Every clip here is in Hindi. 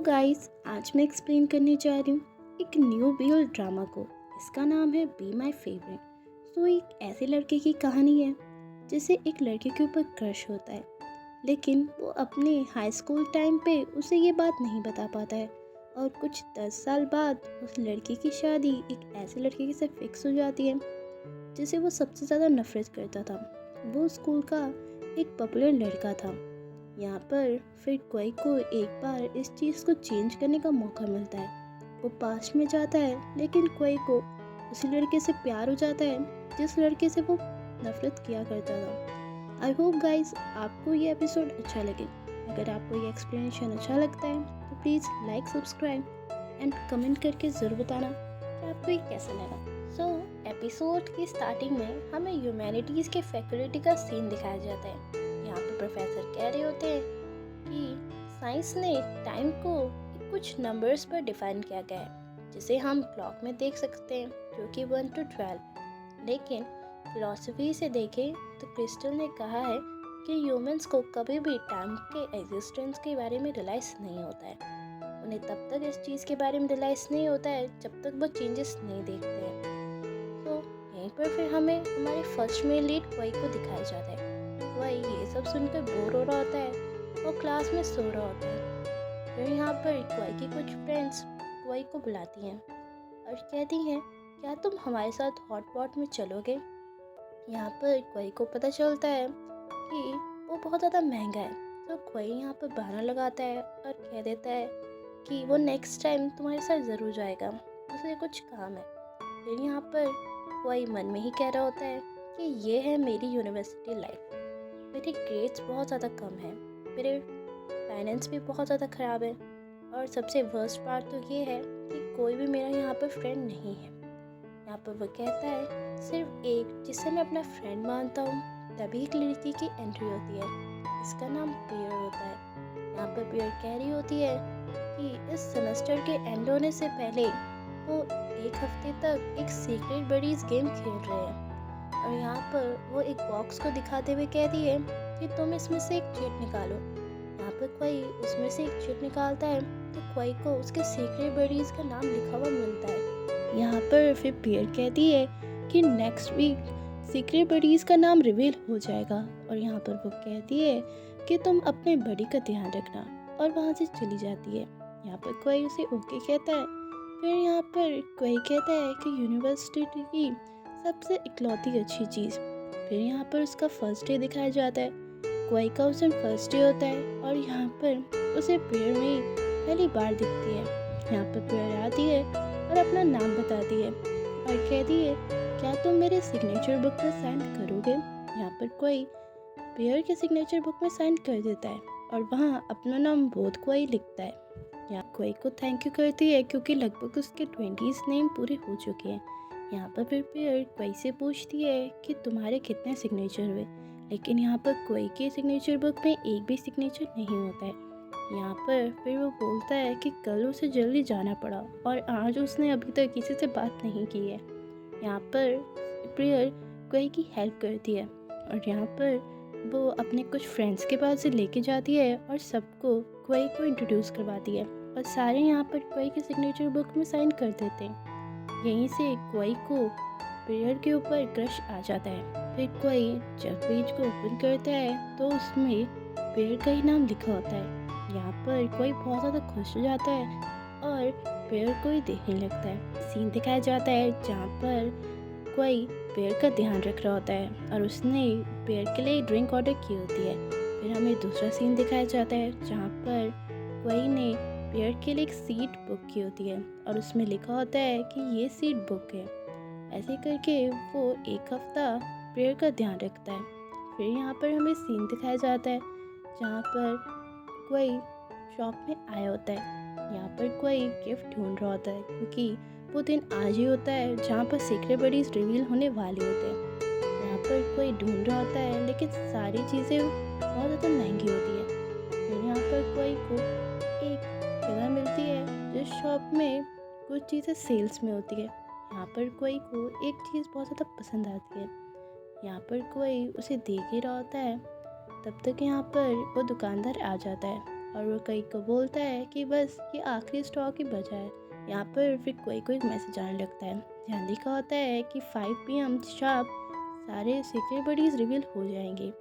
गाइस, आज मैं एक्सप्लेन करने जा रही हूँ एक न्यू बीएल ड्रामा को। इसका नाम है बी माई फेवरेट। एक ऐसे लड़के की कहानी है जिसे एक लड़के के ऊपर क्रश होता है, लेकिन वो अपने हाई स्कूल टाइम पे उसे ये बात नहीं बता पाता है। और कुछ 10 साल बाद उस लड़की की शादी एक ऐसे लड़के के साथ फिक्स हो जाती है जिसे वो सबसे ज़्यादा नफरत करता था। वो स्कूल का एक पॉपुलर लड़का था। यहाँ पर फिर कोई को एक बार इस चीज़ को चेंज करने का मौका मिलता है। वो पास्ट में जाता है, लेकिन कोई को उसी लड़के से प्यार हो जाता है जिस लड़के से वो नफरत किया करता था। आई होप गाइज आपको ये एपिसोड अच्छा लगे। अगर आपको ये एक्सप्लेनेशन अच्छा लगता है तो please like, subscribe and comment करके ज़रूर बताना कि आपको ये कैसा लगा। एपिसोड की स्टार्टिंग में हमें ह्यूमैनिटीज़ के फैकल्टी का सीन दिखाया जाता है। यहाँ पे प्रोफेसर कह रहे होते हैं कि साइंस ने टाइम को कुछ नंबर्स पर डिफाइन किया गया है जिसे हम क्लॉक में देख सकते हैं, जो कि 1 to 12। लेकिन फिलॉसफी से देखें तो क्रिस्टल ने कहा है कि ह्यूमंस को कभी भी टाइम के एग्जिस्टेंस के बारे में रियलाइज़ नहीं होता है। उन्हें तब तक इस चीज़ के बारे में रियलाइज़ नहीं होता है जब तक वो चेंजेस नहीं देखते हैं। यहीं पर फिर हमें हमारे फर्स्ट में लीड क्वाई को दिखाया जाता है। क्वाई ये सब सुनकर बोर हो रहा होता है और क्लास में सो रहा होता है। फिर यहाँ पर क्वाई की कुछ फ्रेंड्स क्वाई को बुलाती हैं और कहती हैं, क्या तुम हमारे साथ हॉट पॉट में चलोगे? यहाँ पर क्वाई को पता चलता है कि वो बहुत ज़्यादा महंगा है, तो क्वाई यहाँ पर बहाना लगाता है और कह देता है कि वो नेक्स्ट टाइम तुम्हारे साथ ज़रूर जाएगा, उसे कुछ काम है। फिर यहाँ पर क्वाई मन में ही कह रहा होता है कि ये है मेरी यूनिवर्सिटी लाइफ। मेरे ग्रेड्स बहुत ज़्यादा कम हैं, मेरे फाइनेंस भी बहुत ज़्यादा ख़राब है, और सबसे वर्स्ट पार्ट तो ये है कि कोई भी मेरा यहाँ पर फ्रेंड नहीं है। यहाँ पर वो कहता है सिर्फ एक जिसे मैं अपना फ्रेंड मानता हूँ। तभी एक लड़की की एंट्री होती है, इसका नाम पियर होता है। यहाँ पर पियर कह रही होती है कि इस सेमेस्टर के एंड होने से पहले वो एक हफ्ते तक एक सीक्रेट बडीज गेम खेल रहे हैं। और यहाँ पर वो एक बॉक्स को दिखाते हुए कहती है कि तुम इसमें से एक चीट निकालो। यहाँ पर क्वाई उसमें से एक चीट निकालता है तो क्वाई को उसके सीक्रेट बडीज का नाम लिखा हुआ मिलता है। यहाँ पर फिर पियर कहती है कि नेक्स्ट वीक सीक्रेट बडीज का नाम रिवील हो जाएगा। और यहाँ पर वो कहती है कि तुम अपने बडी का ध्यान रखना, और वहाँ से चली जाती है। यहाँ पर क्वाई उसे ओके कहता है। फिर यहाँ पर क्वाई कहता है कि यूनिवर्सिटी की सबसे इकलौती अच्छी चीज़। फिर यहाँ पर उसका फर्स्ट डे दिखाया जाता है। क्वाई का उस दिन फर्स्ट डे होता है और यहाँ पर उसे पेड़ में पहली बार दिखती है। यहाँ पर पेड़ आती है और अपना नाम बताती है और कहती है, क्या तुम मेरे सिग्नेचर बुक पर साइन करोगे? यहाँ पर क्वाई पेड़ के सिग्नेचर बुक में साइन कर देता है और वहाँ अपना नाम बोध क्वाई लिखता है। यहाँ क्वाई को थैंक यू करती है क्योंकि लगभग उसके 20s नेम पूरे हो चुके हैं। यहाँ पर फिर पेयर क्वाई से पूछती है कि तुम्हारे कितने सिग्नेचर हुए, लेकिन यहाँ पर क्वाई के सिग्नेचर बुक में एक भी सिग्नेचर नहीं होता है। यहाँ पर फिर वो बोलता है कि कल उसे जल्दी जाना पड़ा और आज उसने अभी तक किसी से बात नहीं की है। यहाँ पर पेयर क्वाई की हेल्प करती है और यहाँ पर वो अपने कुछ फ्रेंड्स के पास से लेके जाती है और सबको क्वाई को इंट्रोड्यूस करवाती है और सारे यहाँ पर क्वाई के सिग्नेचर बुक में साइन कर देते हैं। यहीं से क्वाई को पेयर के ऊपर क्रश आ जाता है। फिर क्वाई जब पेज को ओपन करता है तो उसमें पेयर का ही नाम लिखा होता है। यहाँ पर क्वाई बहुत ज़्यादा खुश हो जाता है और पेयर को ही देखने लगता है। सीन दिखाया जाता है जहाँ पर क्वाई पेयर का ध्यान रख रहा होता है और उसने पेयर के लिए ड्रिंक ऑर्डर की होती है। फिर हमें दूसरा सीन दिखाया जाता है जहाँ पर क्वाई ने पेयर के लिए एक सीट बुक की होती है और उसमें लिखा होता है कि ये सीट बुक है। ऐसे करके वो एक हफ्ता पेयर का ध्यान रखता है। फिर यहाँ पर हमें सीन दिखाया जाता है जहाँ पर कोई शॉप में आया होता है। यहाँ पर कोई गिफ्ट ढूंढ रहा होता है क्योंकि वो दिन आज ही होता है जहाँ पर सीक्रेट बडीज रिवील होने वाले होते हैं। यहाँ पर कोई ढूंढ रहा होता है लेकिन सारी चीज़ें बहुत ज़्यादा महंगी होती है। फिर यहाँ पर कोई को एक जगह मिलती है जिस शॉप में कुछ चीज़ें सेल्स में होती है। यहाँ पर कोई को एक चीज़ बहुत ज़्यादा पसंद आती है। यहाँ पर कोई उसे देख ही रहा होता है, तब तक यहाँ पर वो दुकानदार आ जाता है और वो कोई को बोलता है कि बस ये आखिरी स्टॉक ही बचा है। यहाँ पर फिर कोई को एक मैसेज आने लगता है जहाँ लिखा होता है कि 5 PM शार्प सारे सीक्रेट बडीज़ रिवील हो जाएंगे।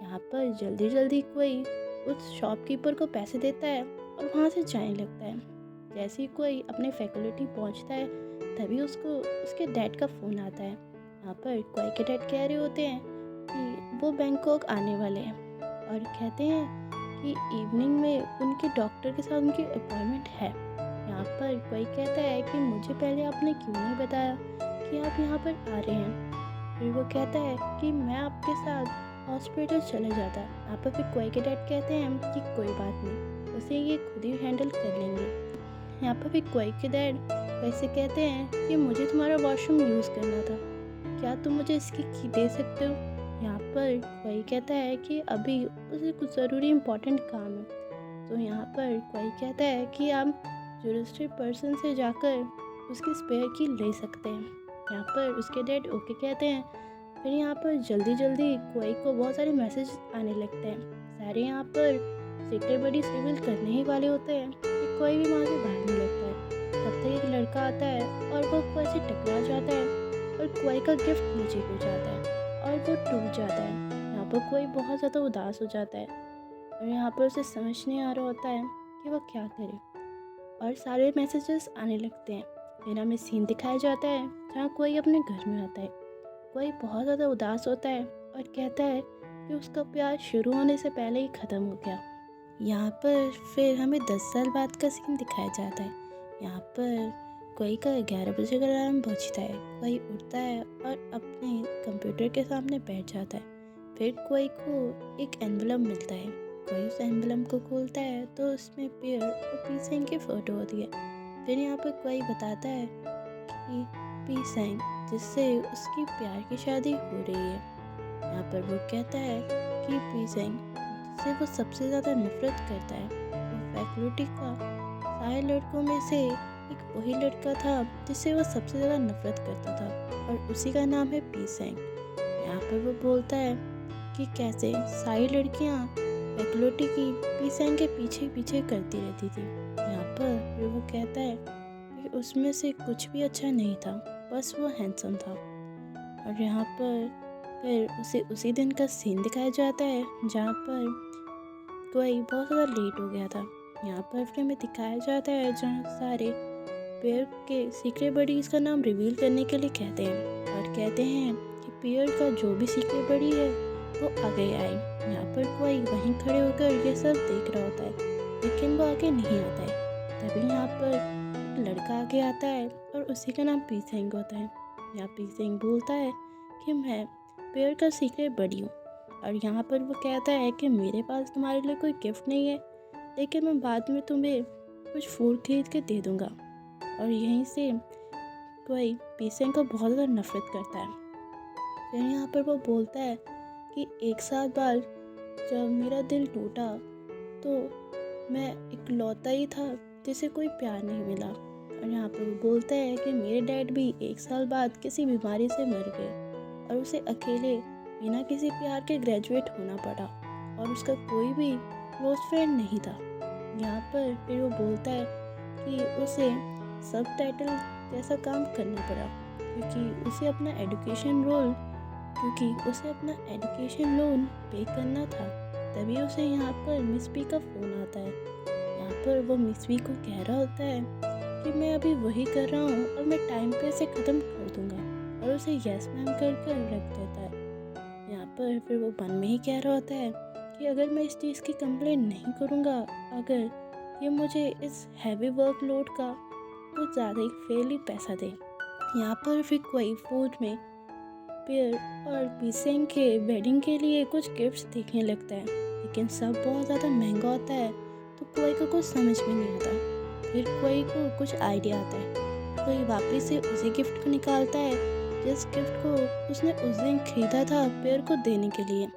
यहाँ पर जल्दी जल्दी कोई उस शॉपकीपर को पैसे देता है और वहाँ से जाने लगता है। जैसे ही कोई अपने फैकल्टी पहुँचता है तभी उसको उसके डैड का फ़ोन आता है। यहाँ पर कोई के डैड कह रहे होते हैं कि वो बैंकॉक आने वाले हैं और कहते हैं कि इवनिंग में उनके डॉक्टर के साथ उनकी अपॉइंटमेंट है। यहाँ पर कोई कहता है कि मुझे पहले आपने क्यों नहीं बताया कि आप यहाँ पर आ रहे हैं। फिर वो कहता है कि मैं आपके साथ हॉस्पिटल चले जाता। यहाँ पर फिर कोई के डैड कहते हैं कि कोई बात नहीं, उसे ये खुद ही हैंडल कर लेंगे। यहाँ पर फिर कोई के डैड वैसे कहते हैं कि मुझे तुम्हारा वॉशरूम यूज़ करना था, क्या तुम मुझे इसकी की दे सकते हो। यहाँ पर कोई कहता है कि अभी उसे कुछ ज़रूरी इम्पोर्टेंट काम है। तो यहाँ पर कोई कहता है कि आप जुरिस्टिक पर्सन से जाकर उसकी स्पेयर की ले सकते हैं। यहाँ पर उसके डैड ओके कहते हैं। फिर यहाँ पर जल्दी जल्दी कोई को बहुत सारे मैसेज आने लगते हैं। सारे यहाँ पर सीक्रेट बडी रिवील करने ही वाले होते हैं कि कोई भी वहाँ से भागने लगता है। तब तक एक लड़का आता है और वो कोई से टकरा जाता है और कोई का गिफ्ट नीचे गिर जाता है और वो टूट जाता है। यहाँ पर कोई बहुत ज़्यादा उदास हो जाता है और यहाँ पर उसे समझ नहीं आ रहा होता है कि वो क्या करे और सारे मैसेजेस आने लगते हैं। फिर हमें सीन दिखाया जाता है जहाँ कोई अपने घर में आता है। कोई बहुत ज़्यादा उदास होता है और कहता है कि उसका प्यार शुरू होने से पहले ही ख़त्म हो गया। यहाँ पर फिर हमें 10 साल बाद का सीन दिखाया जाता है। यहाँ पर कोई का 11 बजे का अलार्म बजता है। कोई उठता है और अपने कंप्यूटर के सामने बैठ जाता है। फिर कोई को एक एनवलप मिलता है। कोई उस एनवलप को खोलता है तो उसमें पेड़ और पीसेंग की फ़ोटो होती है। फिर यहाँ पर कोई बताता है कि पीसेंग जिससे उसकी प्यार की शादी हो रही है। यहाँ पर वो कहता है कि पीसेंग जिससे वो सबसे ज़्यादा नफरत करता है वो फैकल्टी का सारे लड़कों में से एक वही लड़का था जिससे वो सबसे ज़्यादा नफरत करता था और उसी का नाम है पीसेंग। यहाँ पर वो बोलता है कि कैसे सारी लड़कियाँ फैकल्टी की पीसेंग के पीछे पीछे करती रहती थी। यहाँ पर फिर वो कहता है कि उसमें से कुछ भी अच्छा नहीं था, बस वो हैंडसम था। और यहाँ पर फिर उसे उसी दिन का सीन दिखाया जाता है जहाँ पर कोई बहुत ज़्यादा लेट हो गया था। यहाँ पर फिर हमें दिखाया जाता है जहाँ सारे पेयर के सीक्रेट बडीज़ का नाम रिवील करने के लिए कहते हैं और कहते हैं कि पेयर का जो भी सीक्रेट बडी है वो आगे आए। यहाँ पर कोई वहीं खड़े होकर ये सब देख रहा होता है लेकिन वो आगे नहीं आता है। तभी यहाँ पर एक लड़का आगे आता है और उसी का नाम पीसेंग होता है। यहाँ पीसेंग बोलता है कि मैं पेयर का सीक्रेट बडी हूँ और यहाँ पर वो कहता है कि मेरे पास तुम्हारे लिए कोई गिफ्ट नहीं है लेकिन मैं बाद में तुम्हें कुछ फूड खरीद के दे दूँगा। और यहीं से कोई पीसेंग को बहुत ज़्यादा नफरत करता है। फिर यहाँ पर वो बोलता है कि 1 साल बाद जब मेरा दिल टूटा तो मैं इकलौता ही था जिसे कोई प्यार नहीं मिला। और यहाँ पर वो बोलता है कि मेरे डैड भी 1 साल बाद किसी बीमारी से मर गए और उसे अकेले बिना किसी प्यार के ग्रेजुएट होना पड़ा और उसका कोई भी क्लोज फ्रेंड नहीं था। यहाँ पर फिर वो बोलता है कि उसे सब टाइटल जैसा काम करना पड़ा क्योंकि उसे अपना एजुकेशन लोन पे करना था। तभी उसे यहाँ पर मिस पी का फ़ोन आता है। यहाँ पर वो मिस पी को कह रहा होता है कि मैं अभी वही कर रहा हूँ और मैं टाइम पे इसे ख़त्म कर दूँगा और उसे यस मैम कर रख देता है। यहाँ पर फिर वो मन में ही कह रहा होता है कि अगर मैं इस चीज़ की कंप्लेंट नहीं करूँगा, अगर ये मुझे इस हैवी वर्कलोड का कुछ ज़्यादा ही फेयरली पैसा दे। यहाँ पर फिर कोई फूड में पेयर और पीसेंग के वेडिंग के लिए कुछ गिफ्ट्स देखने लगता है लेकिन सब बहुत ज़्यादा महंगा होता है तो कोई को कुछ समझ में नहीं आता। फिर कोई को कुछ आइडिया आता है। कोई वापस से उसी गिफ्ट को निकालता है जिस गिफ्ट को उसने उस दिन खरीदा था पेयर को देने के लिए।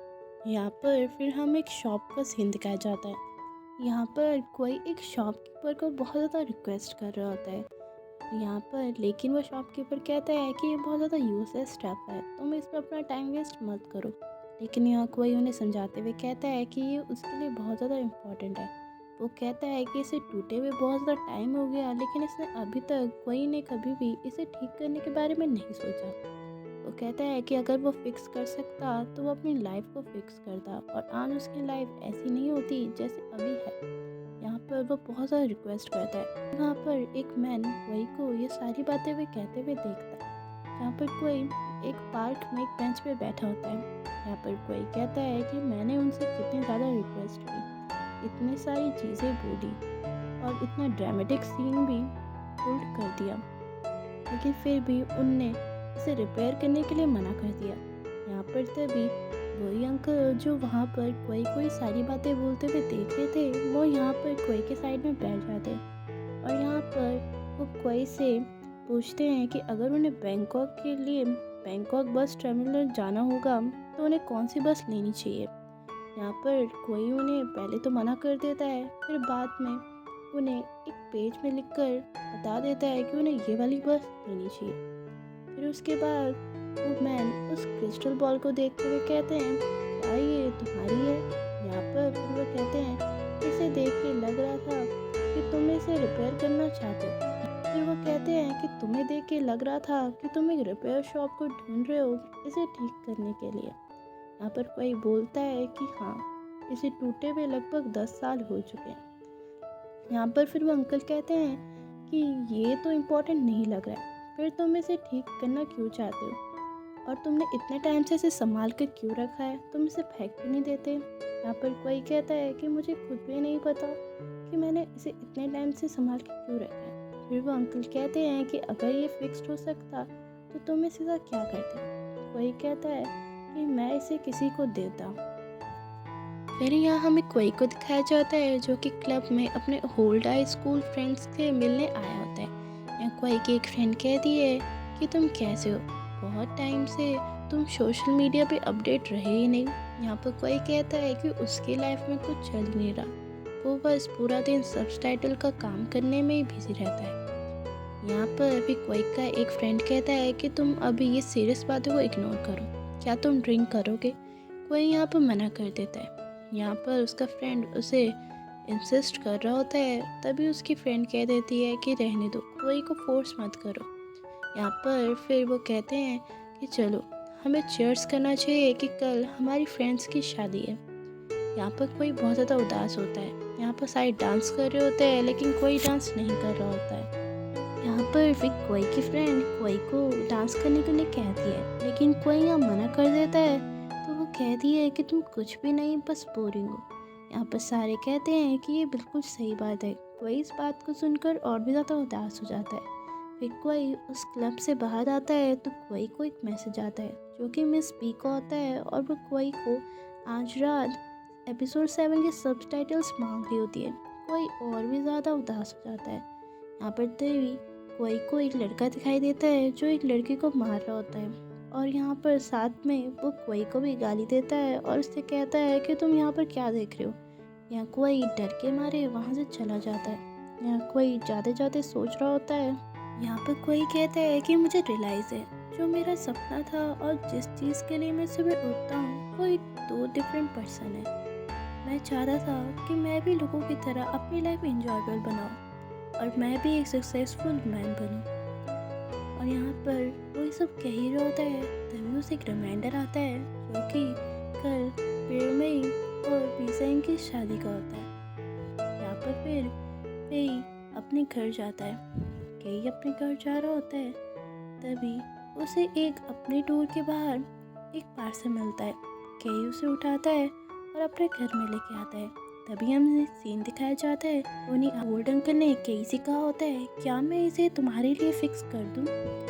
यहाँ पर फिर हम एक शॉप का सीन दिखाया जाता है। यहाँ पर कोई एक शॉपकीपर को बहुत ज़्यादा रिक्वेस्ट कर रहा होता है यहाँ पर, लेकिन वो शॉपकीपर कहता है कि ये बहुत ज़्यादा यूजलेस स्टफ है, तुम इस पर अपना टाइम वेस्ट मत करो। लेकिन यहाँ कोई उन्हें समझाते हुए कहता है कि ये उसके लिए बहुत ज़्यादा इम्पोर्टेंट है। वो कहता है कि इसे टूटे हुए बहुत ज़्यादा टाइम हो गया, लेकिन इसने अभी तक कोई ने कभी भी इसे ठीक करने के बारे में नहीं सोचा। वो कहता है कि अगर वो फिक्स कर सकता तो वो अपनी लाइफ को फिक्स करता, और आज उसकी लाइफ ऐसी नहीं होती जैसे अभी है। यहाँ पर वो बहुत ज़्यादा रिक्वेस्ट करता है। वहाँ पर एक मैन कोई को ये सारी बातें वे कहते हुए देखता है। यहाँ पर कोई एक पार्क में एक बेंच पे बैठा होता है। यहाँ पर कोई कहता है कि मैंने उनसे कितनी ज़्यादा रिक्वेस्ट की, इतनी सारी चीज़ें बोली और इतना ड्रामेटिक सीन भी होल्ड कर दिया, लेकिन फिर भी उनने इसे रिपेयर करने के लिए मना कर दिया। यहाँ पर तभी वही अंकल जो वहाँ पर कोई सारी बातें बोलते हुए देख रहे थे, वो यहाँ पर कोई के साइड में बैठ जाते हैं और यहाँ पर वो कोई से पूछते हैं कि अगर उन्हें बैंकॉक के लिए बैंकॉक बस टर्मिनल जाना होगा तो उन्हें कौन सी बस लेनी चाहिए। यहाँ पर कोई उन्हें पहले तो मना कर देता है, फिर बाद में उन्हें एक पेज में लिखकर बता देता है कि उन्हें ये वाली बस लेनी चाहिए। फिर उसके बाद वो मैन उस क्रिस्टल बॉल को देखते हुए कहते हैं, क्या ये तुम्हारी है? यहाँ पर फिर वो कहते हैं, इसे देख के लग रहा था कि तुम इसे रिपेयर करना चाहते हो। फिर वो कहते हैं कि तुम्हें देख के लग रहा था कि तुम एक रिपेयर शॉप को ढूंढ रहे हो इसे ठीक करने के लिए। यहाँ पर कोई बोलता है कि हाँ, इसे टूटे हुए लगभग 10 साल हो चुके हैं। यहाँ पर फिर वो अंकल कहते हैं कि ये तो इम्पोर्टेंट नहीं लग रहा है, फिर तुम इसे ठीक करना क्यों चाहते हो, और तुमने इतने टाइम से इसे संभाल कर क्यों रखा है, तुम इसे फेंक क्यों नहीं देते। यहाँ पर कोई कहता है कि मुझे खुद भी नहीं पता कि मैंने इसे इतने टाइम से संभाल के क्यों रखा है। फिर वो अंकल कहते हैं कि अगर ये फिक्स्ड हो सकता तो तुम इसे क्या करते। कोई कहता है कि मैं इसे किसी को देता। फिर यहाँ हमें कोई को दिखाया जाता है जो कि क्लब में अपने ओल्ड हाई स्कूल फ्रेंड्स से मिलने आया होता है। यहाँ कोई की एक फ्रेंड कहती है कि तुम कैसे हो, बहुत टाइम से तुम सोशल मीडिया पे अपडेट रहे ही नहीं। यहाँ पर कोई कहता है कि उसकी लाइफ में कुछ चल नहीं रहा, वो बस पूरा दिन सबटाइटल का काम करने में ही बिजी रहता है। यहाँ पर अभी कोई का एक फ्रेंड कहता है कि तुम अभी ये सीरियस बातों को इग्नोर करो, क्या तुम ड्रिंक करोगे। कोई यहाँ पर मना कर देता है। यहाँ पर उसका फ्रेंड उसे इंसिस्ट कर रहा होता है, तभी उसकी फ्रेंड कह देती है कि रहने दो, कोई को फोर्स मत करो। यहाँ पर फिर वो कहते हैं कि चलो हमें चीयर्स करना चाहिए कि कल हमारी फ्रेंड्स की शादी है। यहाँ पर कोई बहुत ज़्यादा उदास होता है। यहाँ पर सारे डांस कर रहे होते हैं, लेकिन कोई डांस नहीं कर रहा होता है। यहाँ पर फिर कोई की फ्रेंड कोई को डांस करने के लिए कहती है, लेकिन कोई यहाँ मना कर देता है। तो वो कहती है कि तुम कुछ भी नहीं, बस बोरिंग हो। यहाँ पर सारे कहते हैं कि ये बिल्कुल सही बात है। कोई इस बात को सुनकर और भी ज़्यादा उदास हो जाता है। फिर कोई उस क्लब से बाहर आता है तो कोई को एक मैसेज आता है जो कि मिस बी का होता है, और वो कोई को आज रात एपिसोड 7 के सबटाइटल्स मांग रही होती है। कोई और भी ज़्यादा उदास हो जाता है। यहाँ पर तभी कोई को एक लड़का दिखाई देता है जो एक लड़की को मार रहा होता है, और यहाँ पर साथ में वो कोई को भी गाली देता है और उससे कहता है कि तुम यहाँ पर क्या देख रहे हो। यहाँ कोई डर के मारे वहाँ से चला जाता है। यहाँ कोई जाते जाते सोच रहा होता है। यहाँ पर कोई कहता है कि मुझे रियलाइज़ है जो मेरा सपना था और जिस चीज़ के लिए मैं सुबह उठता हूँ वो एक 2 डिफरेंट पर्सन है। मैं चाहता था कि मैं भी लोगों की तरह अपनी लाइफ इंजॉयबल बनाऊँ और मैं भी एक सक्सेसफुल मैन बनूँ। और यहाँ पर वो ये सब कह ही रहा होता है, तभी उसे एक रिमाइंडर आता है जो कि कल पेरमई और पीसेंग की शादी का होता है। यहाँ पर फिर पेई अपने घर जाता है। कई अपने घर जा रहा होता है, तभी उसे एक अपने डोर के बाहर एक पार्सल मिलता है। कई उसे उठाता है और अपने घर में लेके आता है। तभी हमें सीन दिखाया जाता है, उन्हीं ओल्ड अंकल ने कई से कहा होता है, क्या मैं इसे तुम्हारे लिए फिक्स कर दूं।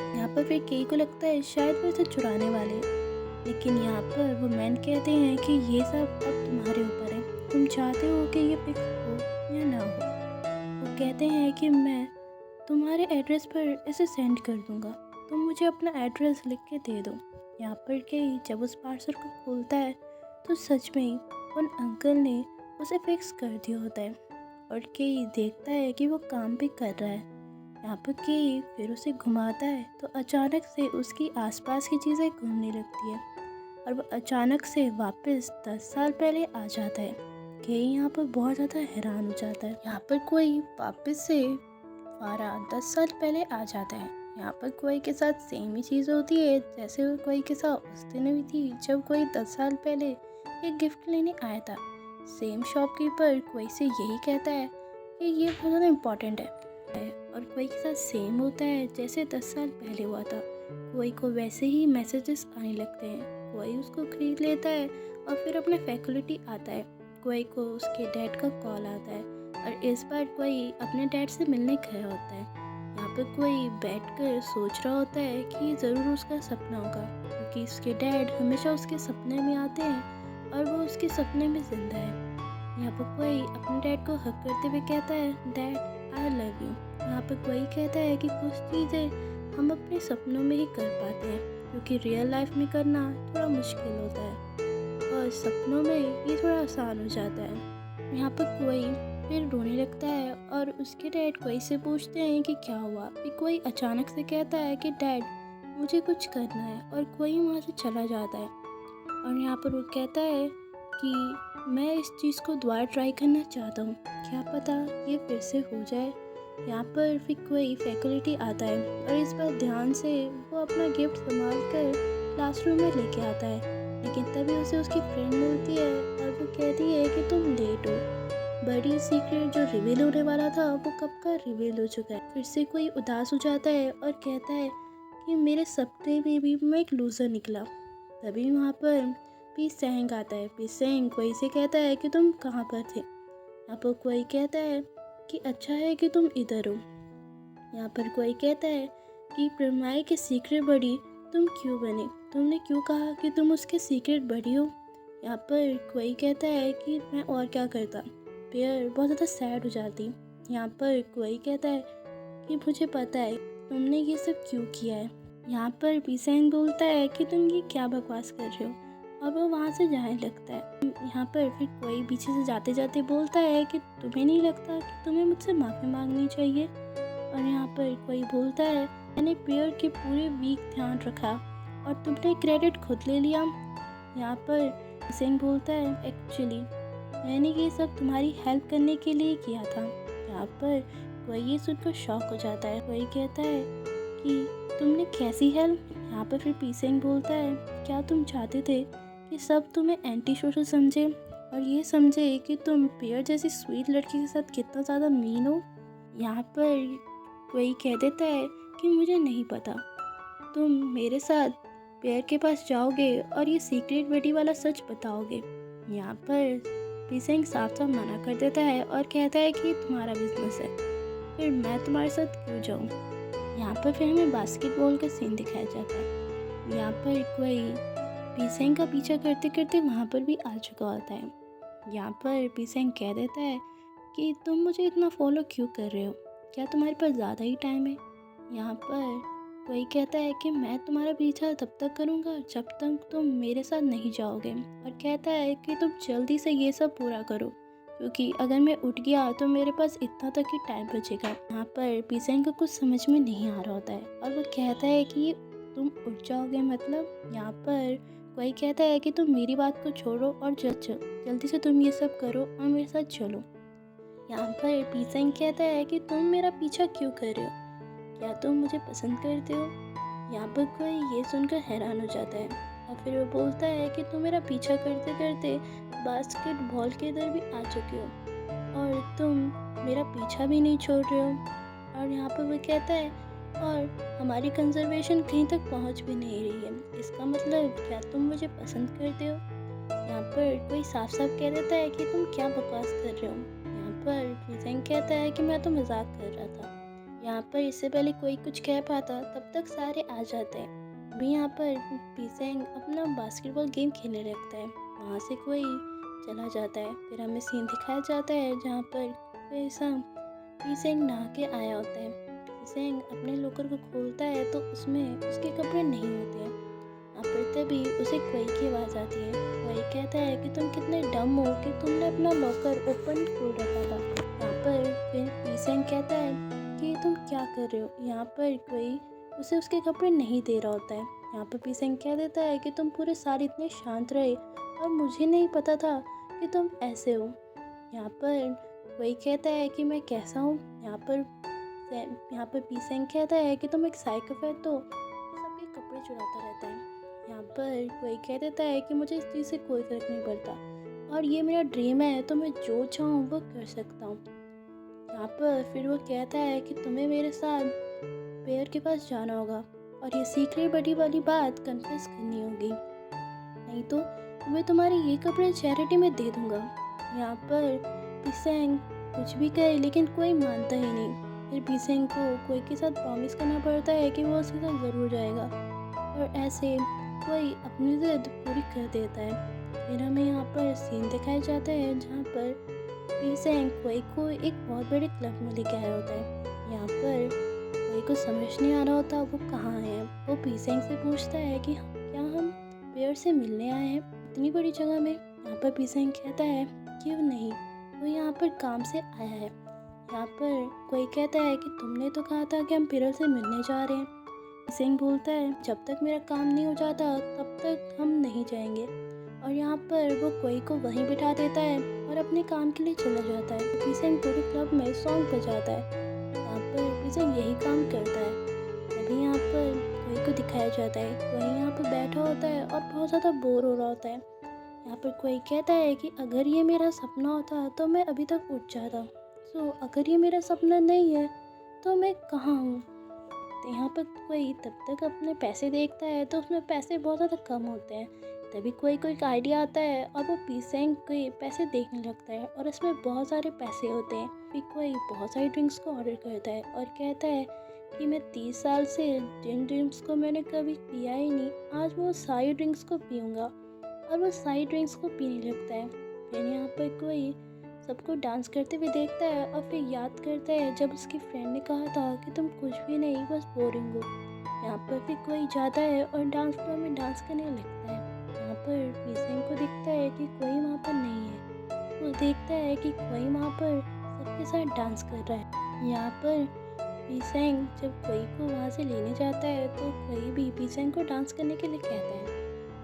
यहाँ पर फिर कई को लगता है शायद वो इसे चुराने वाले हैं, लेकिन यहाँ पर वो मैन कहते हैं कि ये सब अब तुम्हारे ऊपर है, तुम चाहते हो कि ये फिक्स हो या ना हो। वो कहते हैं कि मैं तुम्हारे एड्रेस पर इसे सेंड कर दूंगा, तुम मुझे अपना एड्रेस लिख के दे दो। यहाँ पर कई जब उस पार्सल को खोलता है तो सच में उन अंकल ने उसे फिक्स कर दिया होता है, और कई देखता है कि वो काम भी कर रहा है। यहाँ पर कई फिर उसे घुमाता है तो अचानक से उसकी आसपास की चीज़ें घूमने लगती है और वो अचानक से वापस 10 साल पहले आ जाता है। ये यहाँ पर बहुत ज़्यादा हैरान हो जाता है। यहाँ पर कोई वापस से फारा 10 साल पहले आ जाता है। यहाँ पर कोई के साथ सेम ही चीज़ होती है जैसे कोई के साथ उस दिन हुई थी जब कोई 10 साल पहले एक गिफ्ट लेने आया था। सेम शॉपकीपर कोई से यही कहता है कि ये बहुत ज़्यादा इम्पोर्टेंट है और कोई के साथ सेम होता है जैसे 10 साल पहले हुआ था। कोई को वैसे ही मैसेजेस आने लगते हैं, कोई उसको खरीद लेता है और फिर अपने फैकल्टी आता है। कोई को उसके डैड का कॉल आता है और इस बार कोई अपने डैड से मिलने गया होता है। यहाँ पर कोई बैठकर सोच रहा होता है कि ज़रूर उसका सपना होगा क्योंकि उसके डैड हमेशा उसके सपने में आते हैं और वो उसके सपने में जिंदा है। यहाँ पर कोई अपने डैड को हक करते हुए कहता है, डैड आई लव यू। यहाँ पर कोई कहता है कि कुछ चीज़ें हम अपने सपनों में ही कर पाते हैं क्योंकि रियल लाइफ में करना थोड़ा मुश्किल होता है और सपनों में ये थोड़ा आसान हो जाता है। यहाँ पर कोई फिर रोने लगता है और उसके डैड कोई से पूछते हैं कि क्या हुआ। फिर कोई अचानक से कहता है कि डैड मुझे कुछ करना है और कोई वहाँ से चला जाता है। और यहाँ पर वो कहता है कि मैं इस चीज़ को दोबारा ट्राई करना चाहता हूँ, क्या पता ये फिर से हो जाए। यहाँ पर फिर कोई फैकल्टी आता है और इस बार ध्यान से वो अपना गिफ्ट संभाल कर क्लासरूम में लेके आता है। लेकिन तभी उसे उसकी फ्रेंड मिलती है और वो कहती है कि तुम लेट हो, बड़ी सीक्रेट जो रिवील होने वाला था वो कब का रिवील हो चुका है। फिर से कोई उदास हो जाता है और कहता है कि मेरे सपने में भी मैं एक लूज़र निकला। तभी वहाँ पर पी-सेंग आता है। पी-सेंग कोई से कहता है कि तुम कहाँ पर थे। यहाँ पर कोई कहता है कि अच्छा है कि तुम इधर हो। यहाँ पर कोई कहता है कि प्रमाई के सीक्रेट बड़ी तुम क्यों बने, तुमने क्यों कहा कि तुम उसके सीक्रेट बड़ी हो। यहाँ पर कोई कहता है कि मैं और क्या करता। पेयर बहुत ज़्यादा सैड हो जाती। यहाँ पर कोई कहता है कि मुझे पता है तुमने ये सब क्यों किया है। यहाँ पर पी-सेंग बोलता है कि तुम ये क्या बकवास कर रहे हो और वो वहाँ से जाने लगता है। यहाँ पर फिर कोई पीछे से जाते जाते बोलता है कि तुम्हें नहीं लगता कि तुम्हें मुझसे माफ़ी मांगनी चाहिए। और यहाँ पर कोई बोलता है मैंने पेयर के पूरे वीक ध्यान रखा और तुमने क्रेडिट खुद ले लिया। यहाँ पर सिंह बोलता है एक्चुअली मैंने ये सब तुम्हारी हेल्प करने के लिए किया था। यहाँ पर कोई ये सुनकर शॉक हो जाता है। कोई कहता है कि तुमने कैसी हेल्प। यहाँ पर फिर पी-सेंग बोलता है क्या तुम चाहते थे कि सब तुम्हें एंटी सोशल समझे और ये समझे कि तुम पेयर जैसी स्वीट लड़की के साथ कितना ज़्यादा मीन हो। यहाँ पर कोई कह देता है कि मुझे नहीं पता, तुम मेरे साथ पेयर के पास जाओगे और ये सीक्रेट बडी वाला सच बताओगे। यहाँ पर पी-सेंग साफ साफ मना कर देता है और कहता है कि तुम्हारा बिजनेस है, फिर मैं तुम्हारे साथ क्यों जाऊँ। यहाँ पर फिर हमें बास्केटबॉल का सीन दिखाया जाता है। यहाँ पर कोई पी-सेंग का पीछा करते करते वहाँ पर भी आ चुका होता है। यहाँ पर पी-सेंग कह देता है कि तुम मुझे इतना फॉलो क्यों कर रहे हो, क्या तुम्हारे पास ज़्यादा ही टाइम है। यहाँ पर कोई कहता है कि मैं तुम्हारा पीछा तब तक करूँगा जब तक तुम मेरे साथ नहीं जाओगे और कहता है कि तुम जल्दी से ये सब पूरा करो क्योंकि अगर मैं उठ गया तो मेरे पास इतना तक ही टाइम बचेगा। यहाँ पर पी-सेंग को कुछ समझ में नहीं आ रहा होता है और वो कहता है कि तुम उठ जाओगे मतलब। यहाँ पर कोई कहता है कि तुम मेरी बात को छोड़ो और जल्दी से तुम ये सब करो और मेरे साथ चलो। यहाँ पर पी-सेंग कहता है कि तुम मेरा पीछा क्यों कर रहे हो, क्या तुम मुझे पसंद करते हो। यहाँ पर कोई ये सुनकर हैरान हो जाता है और फिर वो बोलता है कि तुम मेरा पीछा करते करते बास्केटबॉल के इधर भी आ चुके हो और तुम मेरा पीछा भी नहीं छोड़ रहे हो। और यहाँ पर वो कहता है और हमारी कंजर्वेशन कहीं तक पहुँच भी नहीं रही है, इसका मतलब क्या तुम मुझे पसंद करते हो। यहाँ पर कोई साफ साफ कह देता है कि तुम क्या बकवास कर रहे हो। यहाँ पर पी-सेंग कहता है कि मैं तो मजाक कर रहा था। यहाँ पर इससे पहले कोई कुछ कह पाता तब तक सारे आ जाते हैं। अभी यहाँ पर पी-सेंग अपना बास्केटबॉल गेम खेलने लगता है, वहाँ से कोई चला जाता है। फिर हमें सीन दिखाया जाता है जहाँ पर पी-सेंग नहा के आया होता है। पी-सेंग अपने लॉकर को खोलता है तो उसमें उसके कपड़े नहीं होते हैं। यहाँ पर तभी उसे कोई की आवाज़ आती है। कोई कहता है कि तुम कितने डम हो कि तुमने अपना लॉकर ओपन खोल रखा था। यहाँ पर फिर पी-सेंग कहता है कि तुम क्या कर रहे हो। यहाँ पर कोई उसे उसके कपड़े नहीं दे रहा होता है। यहाँ पर पी-सेंग कह देता है कि तुम पूरे साल इतने शांत रहे और मुझे नहीं पता था कि तुम ऐसे हो। यहाँ पर कोई कहता है कि मैं कैसा हूँ। यहाँ पर पीसेंग कहता है कि तुम एक साइकोपैथ हो, सबके कपड़े चुराता रहता है। यहाँ पर कोई कह देता है कि मुझे इस चीज़ से कोई फ़र्क नहीं पड़ता और ये मेरा ड्रीम है, तो मैं जो चाहूँ वो कर सकता हूँ। यहाँ पर फिर वो कहता है कि तुम्हें मेरे साथ पेयर के पास जाना होगा और ये सीक्रेट बड़ी वाली बात कन्फेस करनी होगी, नहीं तो मैं तुम्हारे ये कपड़े चैरिटी में दे दूँगा। यहाँ पर पीसेंग कुछ भी कहे लेकिन कोई मानता ही नहीं। फिर पीसेंग को कोई के साथ प्रॉमिस करना पड़ता है कि वो उसके साथ ज़रूर जाएगा और ऐसे कोई अपनी ज़िद पूरी कर देता है। फिर हमें यहाँ पर सीन दिखाया जाता है जहाँ पर पीसेंग कोई को एक बहुत बड़े क्लब में लेके आया होता है। यहाँ पर कोई को समझ नहीं आ रहा होता वो कहाँ है। वो पीसेंग से पूछता है कि क्या हम पेयर से मिलने आए हैं इतनी बड़ी जगह में। यहाँ पर पीसेंग कहता है कि वो नहीं, वो यहाँ पर काम से आया है। यहाँ पर कोई कहता है कि तुमने तो कहा था कि हम पेयर से मिलने जा रहे हैं। पीसेंग बोलता है जब तक मेरा काम नहीं हो जाता तब तक हम नहीं जाएंगे। और यहाँ पर वो कोई को वहीं बिठा देता है और अपने काम के लिए चला जाता है। पीसेंग पूरे क्लब में सॉन्ग बजाता है। यहाँ पर पीसेंग यही काम करता है। अभी यहाँ पर कोई को दिखाया जाता है, कोई यहाँ पर बैठा होता है और बहुत ज़्यादा बोर हो रहा होता है। यहाँ पर कोई कहता है कि अगर ये मेरा सपना होता तो मैं अभी तक उठ जाता। अगर ये मेरा सपना नहीं है तो मैं कहाँ हूँ। तो यहाँ पर कोई तब तक अपने पैसे देखता है तो उसमें पैसे बहुत ज़्यादा कम होते हैं। तभी कोई एक आइडिया आता है और वो पीसेंग के पैसे देखने लगता है और इसमें बहुत सारे पैसे होते हैं। फिर कोई बहुत सारी ड्रिंक्स को ऑर्डर करता है और कहता है कि मैं 30 साल से जिन ड्रिंक्स को मैंने कभी पिया ही नहीं, आज मैं वो सारी ड्रिंक्स को पीऊँगा। और वो सारी ड्रिंक्स को पीने लगता है। फिर यहाँ पर कोई सबको डांस करते हुए देखता है और फिर याद करता है जब उसकी फ्रेंड ने कहा था कि तुम कुछ भी नहीं, बस बोरिंग हो। यहाँ पर फिर कोई जाता है और डांस फ्लोर में डांस करने लगता है। यहाँ पर पीसेंग को दिखता है कि कोई वहाँ पर नहीं है। वो देखता है कि कोई वहाँ पर सबके साथ डांस कर रहा है। यहाँ पर पीसेंग जब कोई को वहाँ से लेने जाता है तो कोई भी पीसेंग को डांस करने के लिए कहता है।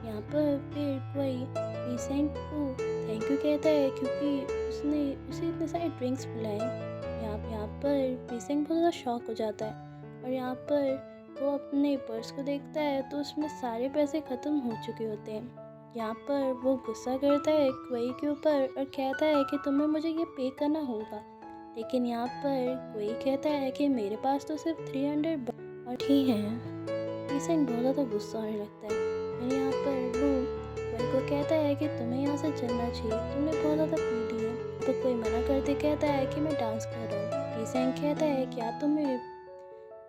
यहाँ पर फिर कोई पीसेंग को थैंक यू कहता है क्योंकि उसने उसे इतने सारे ड्रिंक्स पिलाए। यहाँ पर पीसेंग बहुत ज़्यादा शॉक हो जाता है और यहाँ पर वो अपने पर्स को देखता है तो उसमें सारे पैसे ख़त्म हो चुके होते हैं। यहाँ पर वो गुस्सा करता है कोई के ऊपर और कहता है कि तुम्हें मुझे ये पे करना होगा। लेकिन यहाँ पर कोई कहता है कि मेरे पास तो सिर्फ 300 और ठीक है। पीसेंग बहुत ज़्यादा गुस्सा होने लगता है। फिर यहाँ पर वो कोई को कहता है कि तुम्हें यहाँ से चलना चाहिए, तुमने बहुत ज़्यादा पी ली है। तो कोई मना करते कहता है कि मैं डांस कर रहा हूँ। पीसेंग कहता है क्या तुम्हें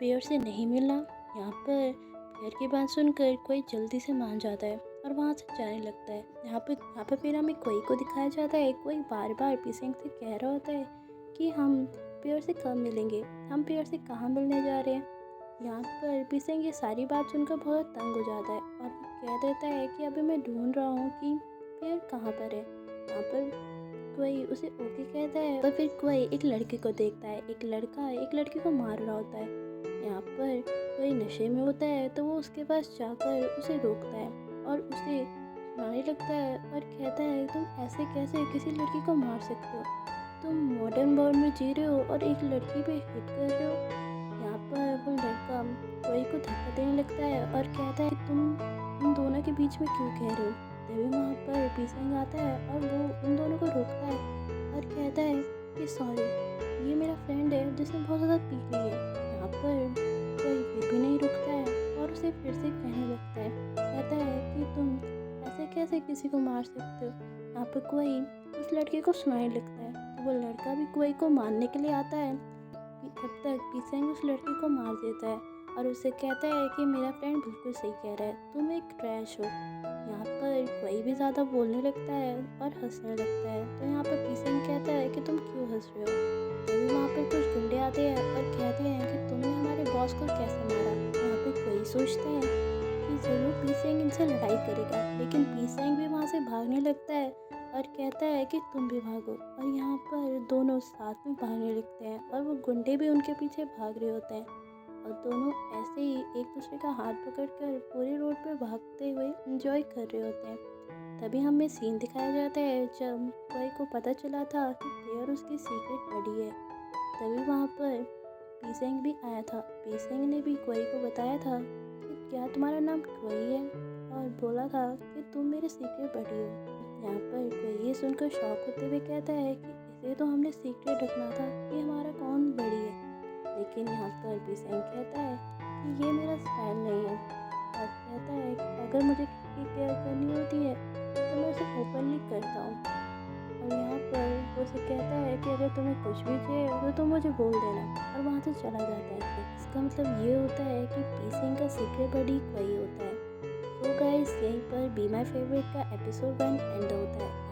पेयर से नहीं मिलना। यहाँ पर पेयर की बात सुनकर कोई जल्दी से मान जाता है और वहाँ से जाने लगता है। यहाँ पर फिर हमें कोई को दिखाया जाता है, कोई बार बार पीसेंग से कह रहा होता है कि हम पेयर से कब मिलेंगे, हम पेयर से कहाँ मिलने जा रहे हैं। यहाँ पर पीसेंग ये सारी बात सुनकर बहुत तंग हो जाता है और कह देता है कि अभी मैं ढूंढ रहा हूँ कि पेयर कहाँ पर है। यहाँ पर कोई उसे ओके कहता है और फिर कोई एक लड़के को देखता है, एक लड़का एक लड़की को मार रहा होता है। यहाँ पर कोई नशे में होता है तो वो उसके पास जाकर उसे रोकता है और उसे मारने लगता है और कहता है तुम ऐसे कैसे किसी लड़की को मार सकते हो, तुम मॉडर्न वर्ल्ड में जी रहे हो और एक लड़की पे हिट कर रहे हो। यहाँ पर वो लड़का कोई को धक्का देने लगता है और कहता है तुम उन दोनों के बीच में क्यों कह रहे हो। तभी वहाँ पर पीसेंग आता है और वो उन दोनों को रोकता है और कहता है कि सॉरी, ये मेरा फ्रेंड है जिसने बहुत ज़्यादा पी ली है। यहाँ पर कोई फिर भी नहीं रुकता है और उसे फिर से कहने लगता है, कहता है कि तुम ऐसे कैसे किसी को मार सकते हो। यहाँ पर कोई उस लड़के को सुनाने लगता है तो वो लड़का भी कोई को मारने के लिए आता है। तब तक पीसेंग उस लड़के को मार देता है और उसे कहता है कि मेरा फ्रेंड बिल्कुल सही कह रहा है, तुम एक ट्रैश हो। यहाँ पर कोई भी ज़्यादा बोलने लगता है और हंसने लगता है। तो यहाँ पर पीसेंग कहता है कि तुम क्यों हंस रहे हो। तभी वहाँ पर कुछ गुंडे आते हैं और कहते हैं कि तुमने हमारे बॉस को कैसे मारा। यहाँ पर कोई सोचता है कि ज़रूर पीसेंग इनसे लड़ाई करेगा, लेकिन पीसेंग भी वहाँ से भागने लगता है और कहता है कि तुम भी भागो। और यहाँ पर दोनों साथ में भागने लगते हैं और वो गुंडे भी उनके पीछे भाग रहे होते हैं और दोनों ऐसे ही एक दूसरे का हाथ पकड़कर पूरे रोड पर भागते हुए एंजॉय कर रहे होते हैं। तभी हमें सीन दिखाया जाता है जब कोई को पता चला था कि प्लेयर उसकी सीक्रेट बडी है। तभी वहाँ पर पीसेंग भी आया था। पीसेंग ने भी कोई को बताया था कि क्या तुम्हारा नाम कोई है, और बोला था कि तुम मेरे सीक्रेट बडी हो। यहाँ पर कोई ये सुनकर शॉक होते हुए कहता है कि इसे तो हमने सीक्रेट रखना था कि हमारा कौन बड़ी है। लेकिन यहाँ पर पीसेंग कहता है कि ये मेरा स्टाइल नहीं है, और कहता है कि अगर मुझे किसी की केयर करनी होती है तो मैं उसे ओपनली करता हूँ। और यहाँ पर वो उसे कहता है कि अगर तुम्हें कुछ भी चाहिए तो तुम मुझे बोल देना, और वहाँ से चला जाता है। इसका मतलब ये होता है कि पीसिंग का सीक्रेट बडी वही होता है। सो गाइस, यहीं पर बी माई फेवरेट का एपिसोड 1 एंड होता है।